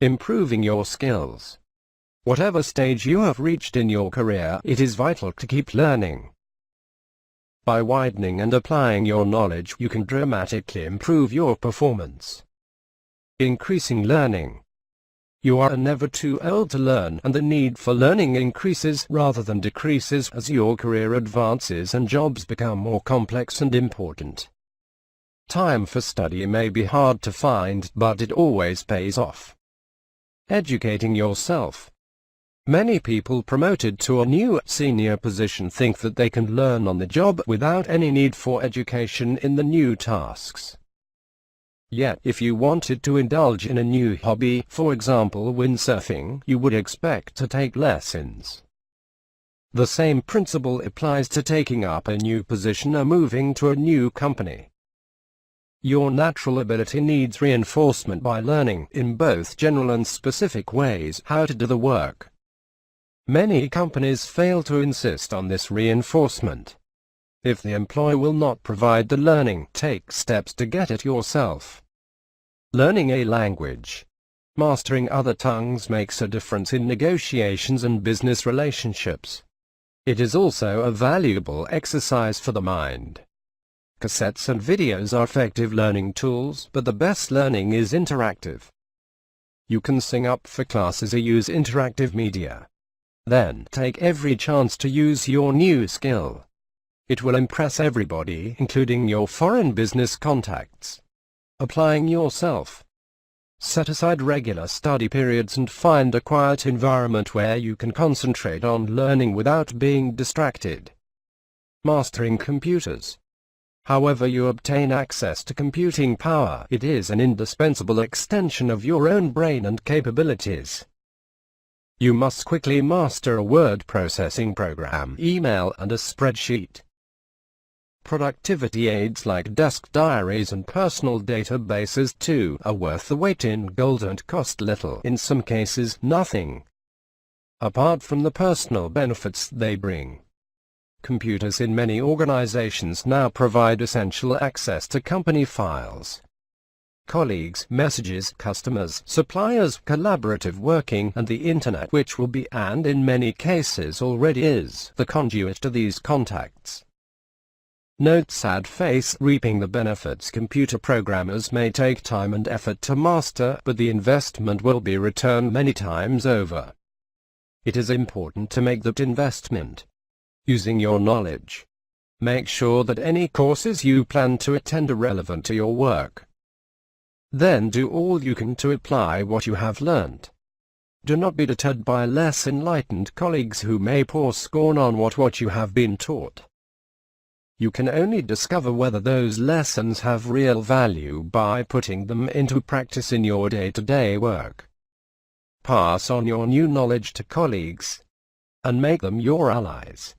Improving your skills. Whatever stage you have reached in your career, it is vital to keep learning. By widening and applying your knowledge, you can dramatically improve your performance. Increasing learning. You are never too old to learn, and the need for learning increases rather than decreases as your career advances and jobs become more complex and important. Time for study may be hard to find, but it always pays off. Educating yourself. Many people promoted to a new senior position think that they can learn on the job without any need for education in the new tasks. Yet, if you wanted to indulge in a new hobby, for example windsurfing, you would expect to take lessons. The same principle applies to taking up a new position or moving to a new company. Your natural ability needs reinforcement by learning, in both general and specific ways, how to do the work. Many companies fail to insist on this reinforcement. If the employer will not provide the learning, take steps to get it yourself. Learning a language. Mastering other tongues makes a difference in negotiations and business relationships. It is also a valuable exercise for the mind. Cassettes and videos are effective learning tools, but the best learning is interactive. You can sign up for classes or use interactive media. Then, take every chance to use your new skill. It will impress everybody, including your foreign business contacts. Applying yourself. Set aside regular study periods and find a quiet environment where you can concentrate on learning without being distracted. Mastering computers. However you obtain access to computing power, it is an indispensable extension of your own brain and capabilities. You must quickly master a word processing program, email, and a spreadsheet. Productivity aids like desk diaries and personal databases too are worth the weight in gold and cost little, in some cases nothing, apart from the personal benefits they bring. Computers in many organizations now provide essential access to company files, colleagues, messages, customers, suppliers, collaborative working, and the Internet, which will be, and in many cases already is, the conduit to these contacts. Note: sad face, reaping the benefits. Computer programmers may take time and effort to master, but the investment will be returned many times over. It is important to make that investment using your knowledge. Make sure that any courses you plan to attend are relevant to your work. Then do all you can to apply what you have learned. Do not be deterred by less enlightened colleagues who may pour scorn on what you have been taught. You can only discover whether those lessons have real value by putting them into practice in your day-to-day work. Pass on your new knowledge to colleagues, and make them your allies.